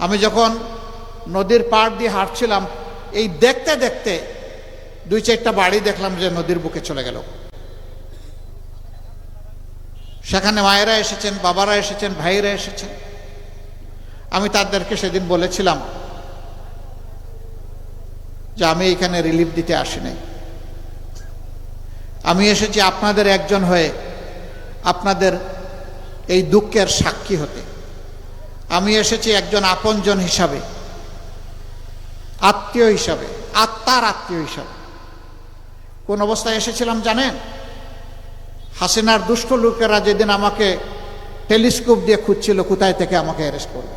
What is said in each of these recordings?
আমি যখন নদীর পাড় দিয়ে হাঁটছিলাম, এই দেখতে দেখতে 2-4টা বাড়ি দেখলাম যে নদীর বুকে চলে গেল। সেখানে মায়েরা এসেছেন, বাবারা এসেছেন, ভাইরা এসেছেন। আমি তাদেরকে সেদিন বলেছিলাম যে আমি এখানে রিলিফ দিতে আসি নাই, আমি এসেছি আপনাদের একজন হয়ে, আপনাদের এই দুঃখের সাক্ষী হতে। আমি এসেছি একজন আপনজন হিসাবে, আত্মীয় হিসাবে, আত্মার আত্মীয় হিসাবে। কোন অবস্থায় এসেছিলাম জানেন? হাসিনার দুষ্ট লোকেরা যেদিন আমাকে টেলিস্কোপ দিয়ে খুঁজছিল কোথায় থেকে আমাকে অ্যারেস্ট করবে,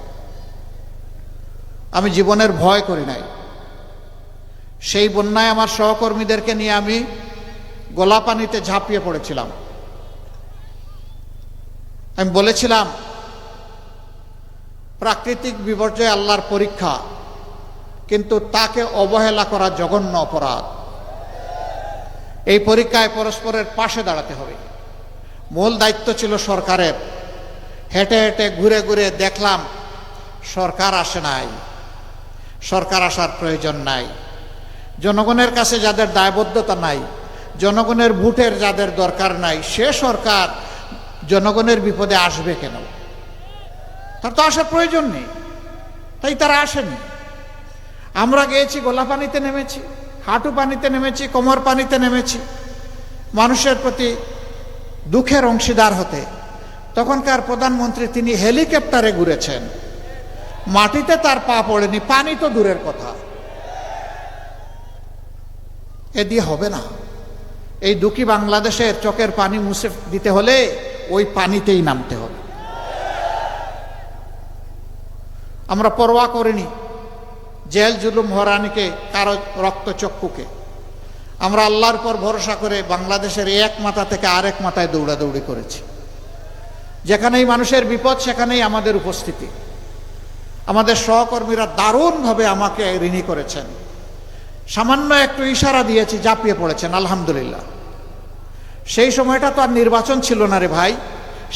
আমি জীবনের ভয় করি নাই। সেই বন্যায় আমার সহকর্মীদেরকে নিয়ে আমি গোলাপানিতে ঝাঁপিয়ে পড়েছিলাম। আমি বলেছিলাম প্রাকৃতিক বিপর্যয় আল্লাহর পরীক্ষা, কিন্তু তাকে অবহেলা করা জঘন্য অপরাধ। এই পরীক্ষায় পরস্পরের পাশে দাঁড়াতে হবে। মূল দায়িত্ব ছিল সরকারের। হেঁটে হেঁটে ঘুরে ঘুরে দেখলাম সরকার আসে নাই, সরকার আসার প্রয়োজন নাই। জনগণের কাছে যাদের দায়বদ্ধতা নাই, জনগণের ভোটের যাদের দরকার নাই, সে সরকার জনগণের বিপদে আসবে কেন? তার তো আসার প্রয়োজন নেই, তাই তারা আসেনি। আমরা গিয়েছি, গোলাপানিতে নেমেছি, হাঁটু পানিতে নেমেছি, কোমর পানিতে নেমেছি, মানুষের প্রতি দুঃখের অংশীদার হতে। তখনকার প্রধানমন্ত্রী তিনি হেলিকপ্টারে ঘুরেছেন, মাটিতে তার পা পড়েনি, পানি তো দূরের কথা। এ দিয়ে হবে না। এই দুঃখী বাংলাদেশের চোখের পানি মুছে দিতে হলে ওই পানিতেই নামতে হবে। আমরা পরোয়া করিনি জেল জুলুম হরানিকে, কারো রক্তচক্ষুকে। আমরা আল্লাহর পর ভরসা করে বাংলাদেশের এক মাথা থেকে আরেক মাথায় দৌড়াদৌড়ি করেছি। যেখানেই মানুষের বিপদ সেখানেই আমাদের উপস্থিতি। আমাদের সহকর্মীরা দারুণভাবে আমাকে ঋণী করেছেন। সামান্য একটু ইশারা দিয়েছি, ঝাঁপিয়ে পড়েছেন, আলহামদুলিল্লাহ। সেই সময়টা তো আর নির্বাচন ছিল না রে ভাই,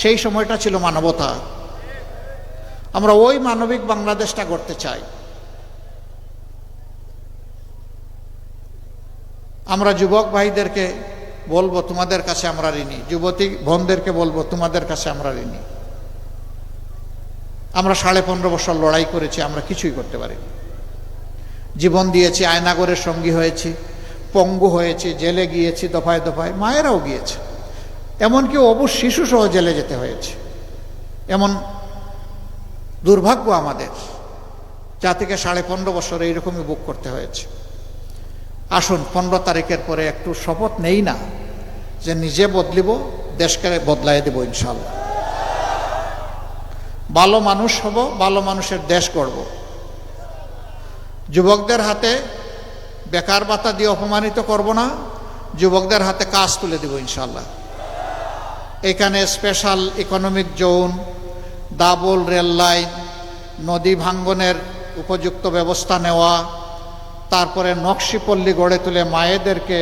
সেই সময়টা ছিল মানবতা। আমরা ওই মানবিক বাংলাদেশটা গড়তে চাই। আমরা যুবক ভাইদেরকে বলবো তোমাদের কাছে আমরা ঋণী, যুবতী বোনদেরকে বলবো তোমাদের কাছে আমরা ঋণী। আমরা 15.5 বছর লড়াই করেছি, আমরা কিছুই করতে পারিনি। জীবন দিয়েছি, আয়নাগরের সঙ্গী হয়েছি, পঙ্গু হয়েছি, জেলে গিয়েছি দফায় দফায়, মায়েরাও গিয়েছে, এমনকি অবুজ শিশু সহ জেলে যেতে হয়েছে। এমন দুর্ভাগ্য আমাদের, যা থেকে 15.5 বছর এইরকমই বুক করতে হয়েছে। আসুন 15 তারিখের পরে একটু শপথ নেই না যে নিজে বদলিব, দেশকে বদলাই দেব ইনশাল্লাহ। ভালো মানুষ হব, ভালো মানুষের দেশ গড়ব। যুবকদের হাতে বেকার ভাতা দিয়ে অপমানিত করব না, যুবকদের হাতে কাজ তুলে দেব ইনশাল্লাহ। এখানে special economic zone, double rail line, নদী ভাঙ্গনের উপযুক্ত ব্যবস্থা নেওয়া, তারপরে নকশিপল্লী গড়ে তুলে মায়েদেরকে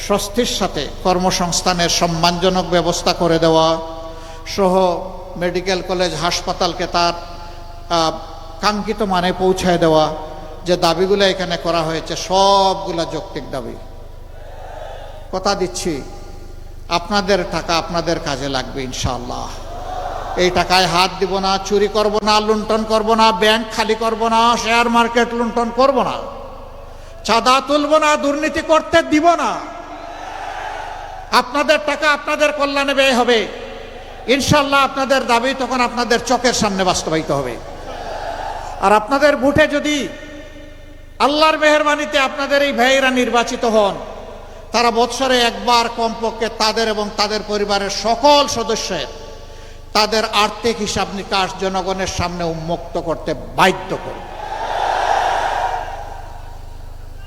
স্বস্তির সাথে কর্মসংস্থানের সম্মানজনক ব্যবস্থা করে দেওয়া সহ মেডিকেল কলেজ হাসপাতালকে তার কাঙ্ক্ষিত মানে পৌঁছায় দেওয়া। যে দাবিগুলো এখানে করা হয়েছে সবগুলা যৌক্তিক দাবি। কথা দিচ্ছি আপনাদের টাকা আপনাদের কাজে লাগবে ইনশাআল্লাহ। এই টাকায় হাত দিব না, চুরি করব না, লুণ্ঠন করব না, ব্যাংক খালি করব না, শেয়ার মার্কেট লুণ্ঠন করব না, চাঁদা তুলব না, দুর্নীতি করতে দিব না। আপনাদের টাকা আপনাদের কল্যাণে ব্যয় হবে ইনশাআল্লাহ। আপনাদের দাবি তখন আপনাদের চোখের সামনে বাস্তবায়িত হবে। আর আপনাদের ভোটে যদি আল্লাহর মেহেরবানিতে আপনাদের এই ভাইয়েরা নির্বাচিত হন, তারা বৎসরে একবার কমপক্ষে তাদের এবং তাদের পরিবারের সকল সদস্যের তাদের আর্থিক হিসাব নিকাশ জনগণের সামনে উন্মুক্ত করতে বাধ্য করবে।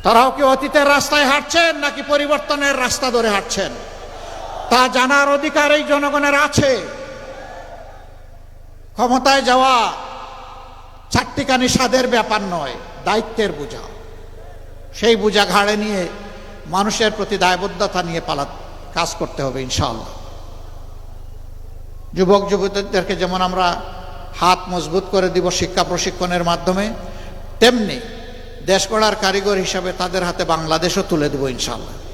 তারাও কি অতীতের রাস্তায় হাঁটছেন নাকি পরিবর্তনের রাস্তা ধরে হাঁটছেন, তা জানার অধিকার এই জনগণের আছে। ক্ষমতায় যাওয়া চারটিখানি স্বাদের ব্যাপার নয়, দায়িত্বের বোঝা। সেই বোঝা ঘাড়ে নিয়ে মানুষের প্রতি দায়বদ্ধতা নিয়ে কাজ করতে হবে ইনশাআল্লাহ। যুবক যুবতীদেরকে যেমন আমরা হাত মজবুত করে দিব শিক্ষা প্রশিক্ষণের মাধ্যমে, তেমনি দেশ গড়ার কারিগর হিসাবে তাদের হাতে বাংলাদেশও তুলে দেব ইনশাআল্লাহ।